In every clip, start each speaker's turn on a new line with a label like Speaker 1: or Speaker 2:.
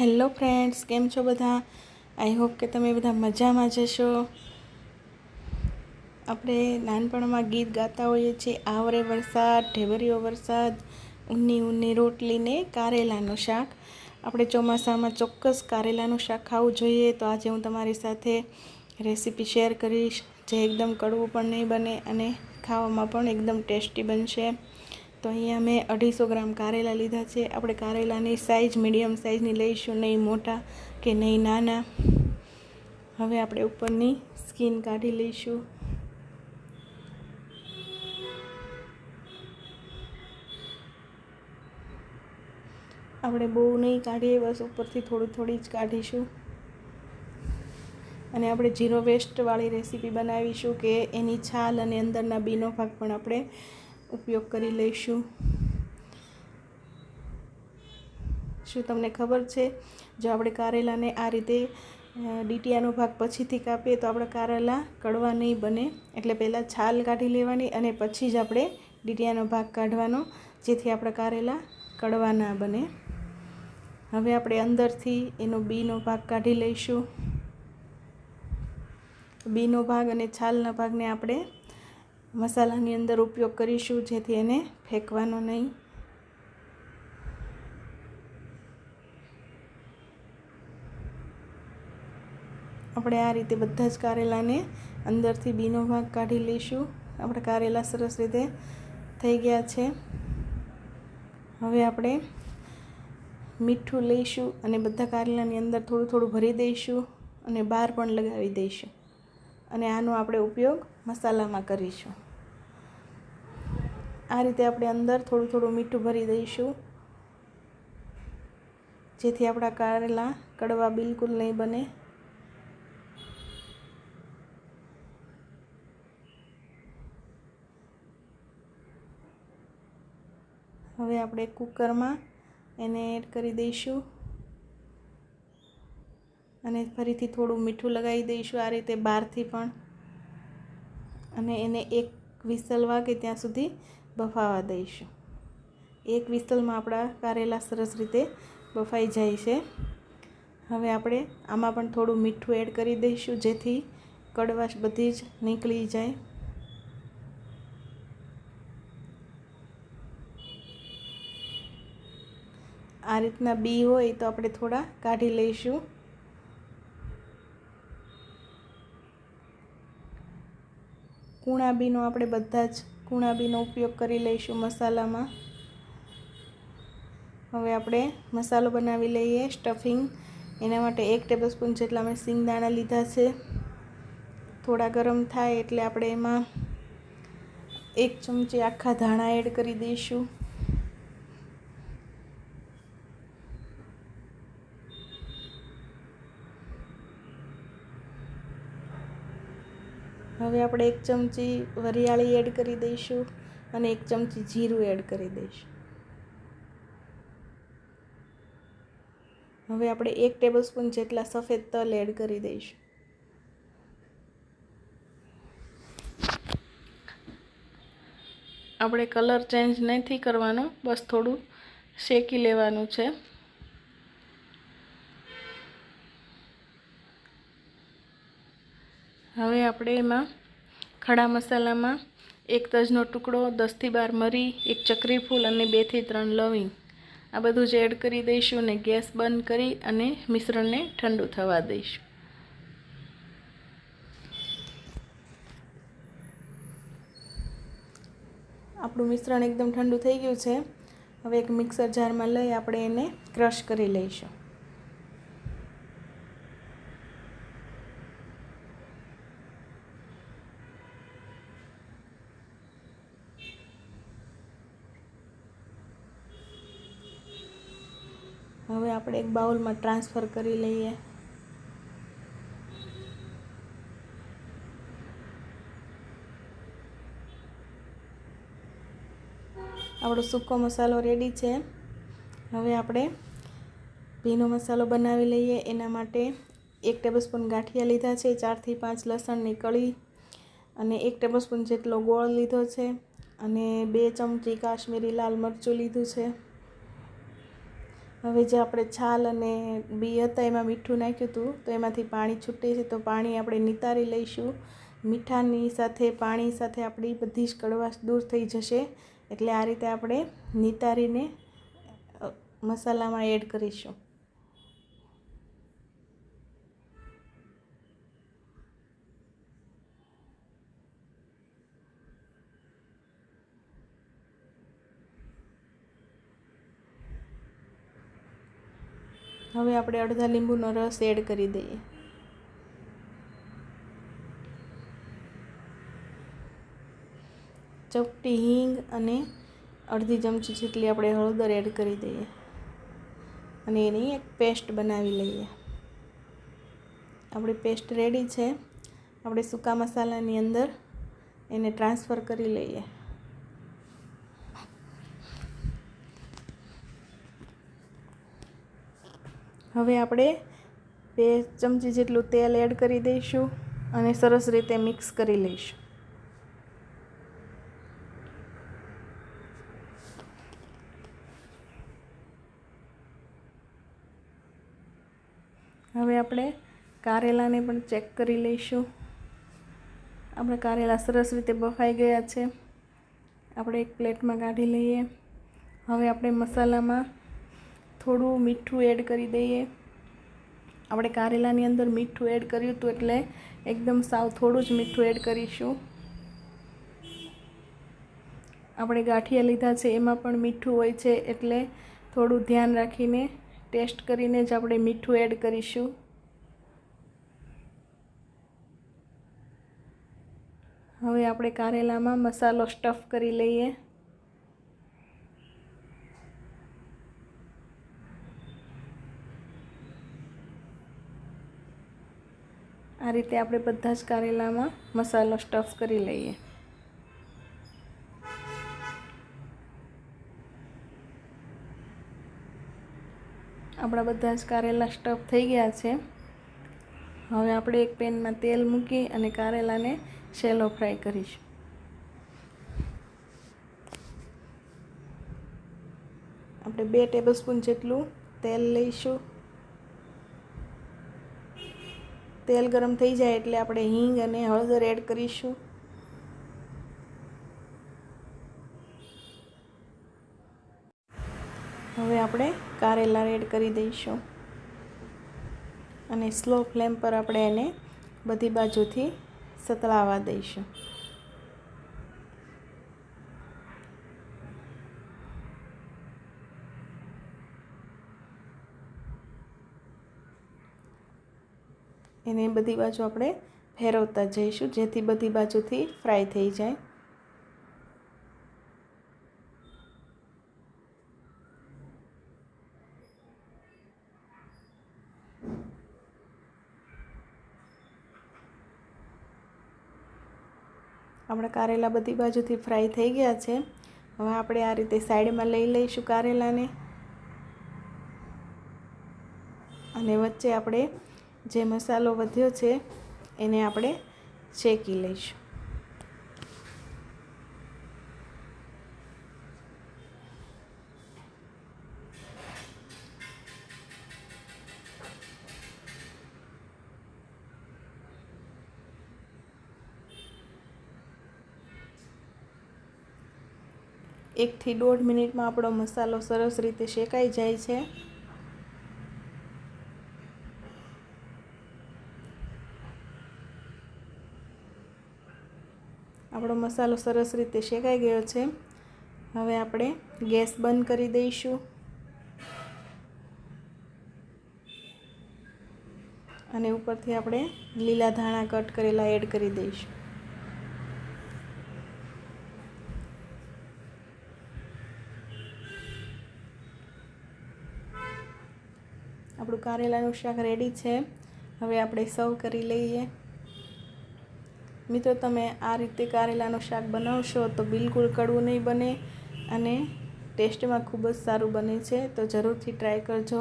Speaker 1: Hello friends, કેમ છો બધા? આઈ હોપ કે તમે બધા મજામાં જશો. આપણે નાનપણમાં ગીત ગાતા હોઈએ છીએ, આવરે વરસાદ, ઢેબરિયો વરસાદ, ઊની ઊની રોટલી ને કારેલાનું શાક. આપણે ચોમાસામાં ચોક્કસ કારેલાનું શાક ખાવું જોઈએ. તો આજે હું તમારી સાથે રેસીપી શેર કરીશ, જે એકદમ કડવું પણ નહીં બને અને ખાવામાં પણ એકદમ ટેસ્ટી બનશે. તો અહીંયા મેં 250 ગ્રામ કારેલા લીધા છે. આપણે કારેલાની સાઇઝ મીડિયમ સાઇઝની લઈશું, નહીં મોટા કે નહીં નાના. હવે આપણે ઉપરની સ્કીન કાઢી લઈશું. આપણે બહુ નહીં કાઢીએ, બસ ઉપરથી થોડી જ કાઢીશું. અને આપણે ઝીરો વેસ્ટવાળી રેસીપી બનાવીશું, કે એની છાલ અને અંદરના બીનો ભાગ પણ આપણે ઉપયોગ કરી લઈશું. શું તમને ખબર છે, જો આપણે કારેલાને આ રીતે ડીટીયાનો ભાગ પછીથી કાપીએ તો આપણા કારેલા કડવા નહીં બને. એટલે પહેલાં છાલ કાઢી લેવાની અને પછી જ આપણે ડીટીયાનો ભાગ કાઢવાનો, જેથી આપણા કારેલા કડવા ના બને. હવે આપણે અંદરથી એનો બીનો ભાગ કાઢી લઈશું. બીનો ભાગ અને છાલના ભાગને આપણે મસાલાની અંદર ઉપયોગ કરીશું, જેથી એને ફેંકવાનો નહીં. આપણે આ રીતે બધા જ કારેલાને અંદરથી બીનો ભાગ કાઢી લઈશું. આપણા કારેલા સરસ રીતે થઈ ગયા છે. હવે આપણે મીઠું લઈશું અને બધા કારેલાની અંદર થોડું ભરી દઈશું અને બહાર પણ લગાવી દઈશું. અને આનો આપણે ઉપયોગ મસાલામાં કરીશું. આ રીતે આપણે અંદર થોડું મીઠું ભરી દઈશું, જેથી આપણા કારેલા કડવા બિલકુલ નહીં બને. હવે આપણે કુકરમાં એને એડ કરી દઈશું અને ફરીથી થોડું મીઠું લગાવી દઈશું, આ રીતે બહારથી પણ. અને એને એક વિસલ વાગે ત્યાં સુધી બફાવા દઈશું. એક વિસલમાં આપણા કારેલા સરસ રીતે બફાઈ જાય છે. હવે આપણે આમાં પણ થોડું મીઠું એડ કરી દઈશું, જેથી કડવાશ બધી જ નીકળી જાય. આ રીતના બી હોય તો આપણે થોડા કાઢી લઈશું. કૂણા બીનો આપણે બધા જ કૂણા બીનો ઉપયોગ કરી લઈશું મસાલામાં. હવે આપણે મસાલો બનાવી લઈએ, સ્ટફિંગ. એના માટે 1 ટેબલસ્પૂન જેટલા મેં સિંગદાણા લીધા છે. થોડા ગરમ થાય એટલે આપણે એમાં 1 ચમચી આખા ધાણા એડ કરી દઈશું. હવે આપણે 1 ચમચી વરિયાળી એડ કરી દઈશું અને 1 ચમચી જીરું એડ કરી દઈશું. હવે આપણે 1 ટેબલસ્પૂન જેટલા સફેદ તલ એડ કરી દઈશું. આપણે કલર ચેન્જ નથી કરવાનો, બસ થોડું શેકી લેવાનું છે. હવે આપણે એમાં ખડા મસાલામાં 1 તજનો ટુકડો, 10 થી 12 મરી, 1 ચક્રી ફૂલ અને 2 થી 3 લવિંગ, આ બધું જ એડ કરી દઈશું અને ગેસ બંધ કરી અને મિશ્રણને ઠંડુ થવા દઈશું. આપણું મિશ્રણ એકદમ ઠંડુ થઈ ગયું છે. હવે એક મિક્સર જારમાં લઈ આપણે એને ક્રશ કરી લઈશું. હવે આપણે એક બાઉલમાં ટ્રાન્સફર કરી લઈએ. આપણો સૂકો મસાલો રેડી છે. હવે આપણે ભીનો મસાલો બનાવી લઈએ. એના માટે 1 ટેબલસ્પૂન ગાંઠિયા લીધા છે, 4 થી 5 લસણની કળી અને 1 ટેબલસ્પૂન જેટલો ગોળ લીધો છે અને 2 ચમચી કાશ્મીરી લાલ મરચું લીધું છે. હવે જે આપણે છાલ અને બી હતા એમાં મીઠું નાખ્યું હતું તો એમાંથી પાણી છૂટે છે, તો પાણી આપણે નિતારી લઈશું. મીઠાની સાથે પાણી સાથે આપણી બધી જ કડવાશ દૂર થઈ જશે. એટલે આ રીતે આપણે નિતારીને મસાલામાં એડ કરીશું. હવે આપણે અડધા લીંબુનો રસ એડ કરી દઈએ. ચપટી હિંગ અને અડધી ચમચી જેટલી આપણે હળદર એડ કરી દઈએ અને એની એક પેસ્ટ બનાવી લઈએ. આપણી પેસ્ટ રેડી છે. આપણે સૂકા મસાલાની અંદર એને ટ્રાન્સફર કરી લઈએ. હવે આપણે 2 ચમચી જેટલું તેલ એડ કરી દઈશું અને સરસ રીતે મિક્સ કરી લઈશું. હવે આપણે કારેલાને પણ ચેક કરી લઈશું. આપણા કારેલા સરસ રીતે બફાઈ ગયા છે. આપણે એક પ્લેટમાં કાઢી લઈએ. હવે આપણે મસાલામાં થોડું મીઠું એડ કરી દઈએ. આપણે કારેલાની અંદર મીઠું એડ કર્યું હતું એટલે એકદમ સાવ થોડું જ મીઠું એડ કરીશું. આપણે ગાંઠિયા લીધા છે એમાં પણ મીઠું હોય છે એટલે થોડું ધ્યાન રાખીને ટેસ્ટ કરીને જ આપણે મીઠું એડ કરીશું. હવે આપણે કારેલામાં મસાલો સ્ટફ કરી લઈએ. આ રીતે આપણે બધા જ કારેલામાં મસાલો સ્ટફ કરી લઈએ. આપણા બધા જ કારેલા સ્ટફ થઈ ગયા છે. હવે આપણે એક પેનમાં તેલ મૂકી અને કારેલાને શેલો ફ્રાય કરીશું. આપણે 2 ટેબલસ્પૂન જેટલું તેલ લઈશું. તેલ ગરમ થઈ જાય એટલે આપણે હિંગ અને હળદર એડ કરીશું. હવે આપણે કારેલા એડ કરી દઈશું અને સ્લો ફ્લેમ પર આપણે એને બધી બાજુથી સતળાવા દઈશું. એને બધી બાજુ આપણે ફેરવતા જઈશું જેથી બધી બાજુથી ફ્રાય થઈ જાય. આપણા કારેલા બધી બાજુથી ફ્રાય થઈ ગયા છે. હવે આપણે આ રીતે સાઈડમાં લઈ લઈશું કારેલાને અને વચ્ચે આપણે જે મસાલો વધ્યો છે એને આપણે શેકી લઈશું. એકથી 1.5 મિનિટમાં આપણો મસાલો સરસ રીતે શેકાઈ જાય છે. આપણો મસાલો સરસ રીતે શેકાઈ ગયો છે. હવે આપણે ગેસ બંધ કરી દઈશું અને ઉપરથી આપણે લીલા ધાણા કટ કરેલા એડ કરી દઈશું. આપણું કારેલાનું શાક રેડી છે. હવે આપણે સર્વ કરી લઈએ. મિત્રો, તમે આ રીતે કારેલાનું શાક બનાવશો તો બિલકુલ કડવું નહીં બને અને ટેસ્ટમાં ખૂબ જ સારું બને છે. તો જરૂરથી ટ્રાય કરજો.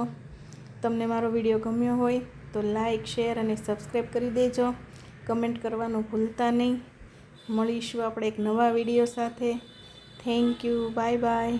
Speaker 1: તમને મારો વિડીયો ગમ્યો હોય તો લાઈક, શેર અને સબસ્ક્રાઈબ કરી દેજો. કમેન્ટ કરવાનું ભૂલતા નહીં. મળીશું આપણે એક નવા વિડીયો સાથે. Thank you. Bye bye.